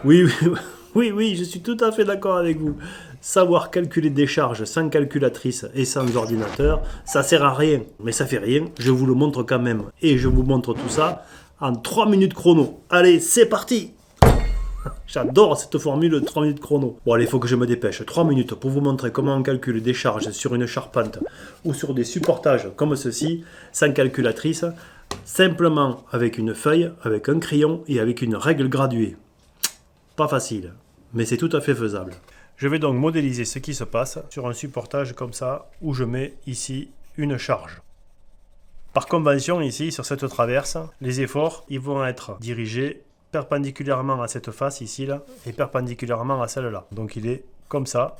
Oui, oui, oui, oui, je suis tout à fait d'accord avec vous. Savoir calculer des charges sans calculatrice et sans ordinateur, ça sert à rien. Mais ça fait rien, je vous le montre quand même. Et je vous montre tout ça en 3 minutes chrono. Allez, c'est parti. J'adore cette formule 3 minutes chrono. Bon allez, il faut que je me dépêche. 3 minutes pour vous montrer comment on calcule des charges sur une charpente ou sur des supportages comme ceci, sans calculatrice, simplement avec une feuille, avec un crayon et avec une règle graduée. Pas facile, mais c'est tout à fait faisable. Je vais donc modéliser ce qui se passe sur un supportage comme ça, où je mets ici une charge. Par convention, ici, sur cette traverse, les efforts ils vont être dirigés perpendiculairement à cette face ici, là, et perpendiculairement à celle-là. Donc il est comme ça.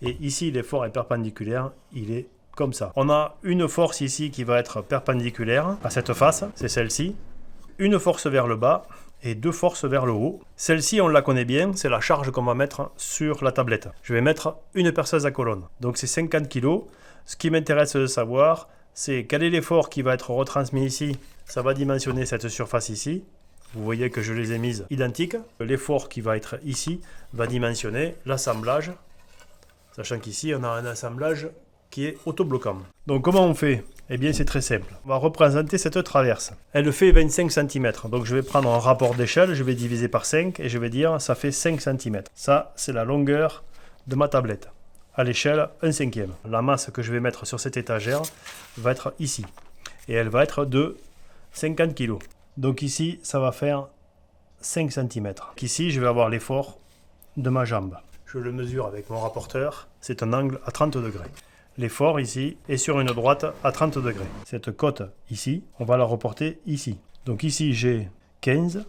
Et ici, l'effort est perpendiculaire, il est comme ça. On a une force ici qui va être perpendiculaire à cette face, c'est celle-ci. Une force vers le bas et deux forces vers le haut. Celle-ci, on la connaît bien, c'est la charge qu'on va mettre sur la tablette. Je vais mettre une perceuse à colonne. Donc c'est 50 kg. Ce qui m'intéresse de savoir, c'est quel est l'effort qui va être retransmis ici. Ça va dimensionner cette surface ici. Vous voyez que je les ai mises identiques. L'effort qui va être ici va dimensionner l'assemblage. Sachant qu'ici, on a un assemblage qui est autobloquant. Donc comment on fait? Eh bien c'est très simple. On va représenter cette traverse. Elle fait 25 cm. Donc je vais prendre un rapport d'échelle, je vais diviser par 5 et je vais dire ça fait 5 cm. Ça c'est la longueur de ma tablette. À l'échelle 1/5. La masse que je vais mettre sur cette étagère va être ici. Et elle va être de 50 kg. Donc ici ça va faire 5 cm. Ici je vais avoir l'effort de ma jambe. Je le mesure avec mon rapporteur. C'est un angle à 30 degrés. L'effort ici est sur une droite à 30 degrés. Cette côte ici, on va la reporter ici. Donc ici j'ai 15,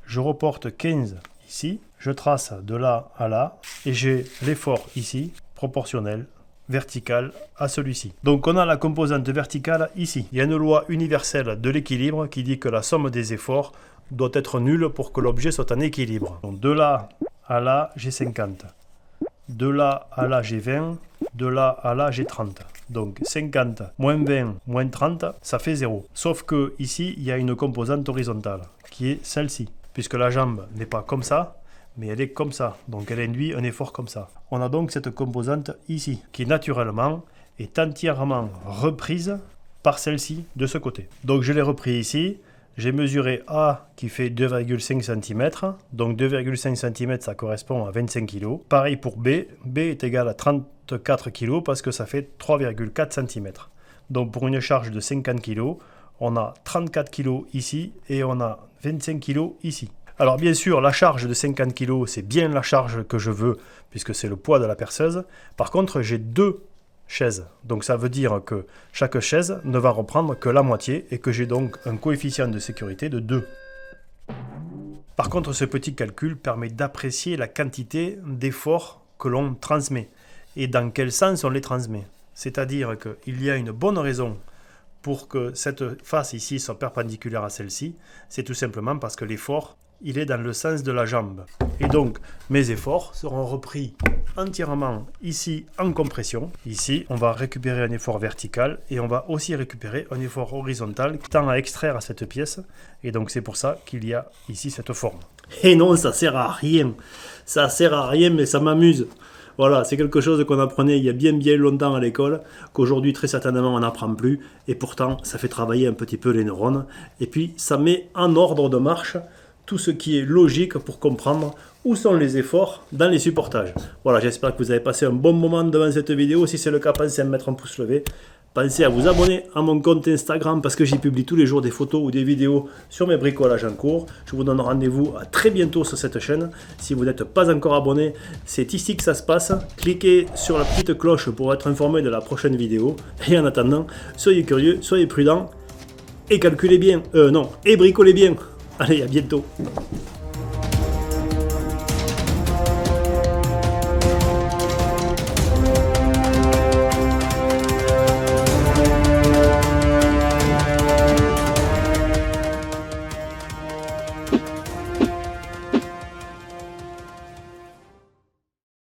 je reporte 15 ici, je trace de là à là et j'ai l'effort ici proportionnel vertical à celui-ci. Donc on a la composante verticale ici. Il y a une loi universelle de l'équilibre qui dit que la somme des efforts doit être nulle pour que l'objet soit en équilibre. Donc de là à là j'ai 50. De là à là j'ai 20, de là à là j'ai 30. Donc 50 moins 20 moins 30, ça fait 0. Sauf que ici, il y a une composante horizontale, qui est celle-ci. Puisque la jambe n'est pas comme ça, mais elle est comme ça. Donc elle induit un effort comme ça. On a donc cette composante ici, qui naturellement est entièrement reprise par celle-ci de ce côté. Donc je l'ai repris ici. J'ai mesuré A qui fait 2,5 cm, donc 2,5 cm ça correspond à 25 kg. Pareil pour B, B est égal à 34 kg parce que ça fait 3,4 cm. Donc pour une charge de 50 kg, on a 34 kg ici et on a 25 kg ici. Alors bien sûr, la charge de 50 kg, c'est bien la charge que je veux puisque c'est le poids de la perceuse. Par contre, j'ai deux chaises. Donc ça veut dire que chaque chaise ne va reprendre que la moitié et que j'ai donc un coefficient de sécurité de 2. Par contre, ce petit calcul permet d'apprécier la quantité d'efforts que l'on transmet et dans quel sens on les transmet. C'est-à-dire qu'il y a une bonne raison pour que cette face ici soit perpendiculaire à celle-ci, c'est tout simplement parce que l'effort, il est dans le sens de la jambe. Et donc, mes efforts seront repris entièrement ici en compression. Ici, on va récupérer un effort vertical et on va aussi récupérer un effort horizontal qui tend à extraire cette pièce. Et donc, c'est pour ça qu'il y a ici cette forme. Et non, ça sert à rien. Ça sert à rien, mais ça m'amuse. Voilà, c'est quelque chose qu'on apprenait il y a bien longtemps à l'école, qu'aujourd'hui très certainement on n'apprend plus, et pourtant ça fait travailler un petit peu les neurones, et puis ça met en ordre de marche tout ce qui est logique pour comprendre où sont les efforts dans les supportages. Voilà, j'espère que vous avez passé un bon moment devant cette vidéo. Si c'est le cas, pensez à me mettre un pouce levé. Pensez à vous abonner à mon compte Instagram parce que j'y publie tous les jours des photos ou des vidéos sur mes bricolages en cours. Je vous donne rendez-vous à très bientôt sur cette chaîne. Si vous n'êtes pas encore abonné, c'est ici que ça se passe. Cliquez sur la petite cloche pour être informé de la prochaine vidéo. Et en attendant, soyez curieux, soyez prudents et calculez bien. Et bricolez bien. Allez, à bientôt.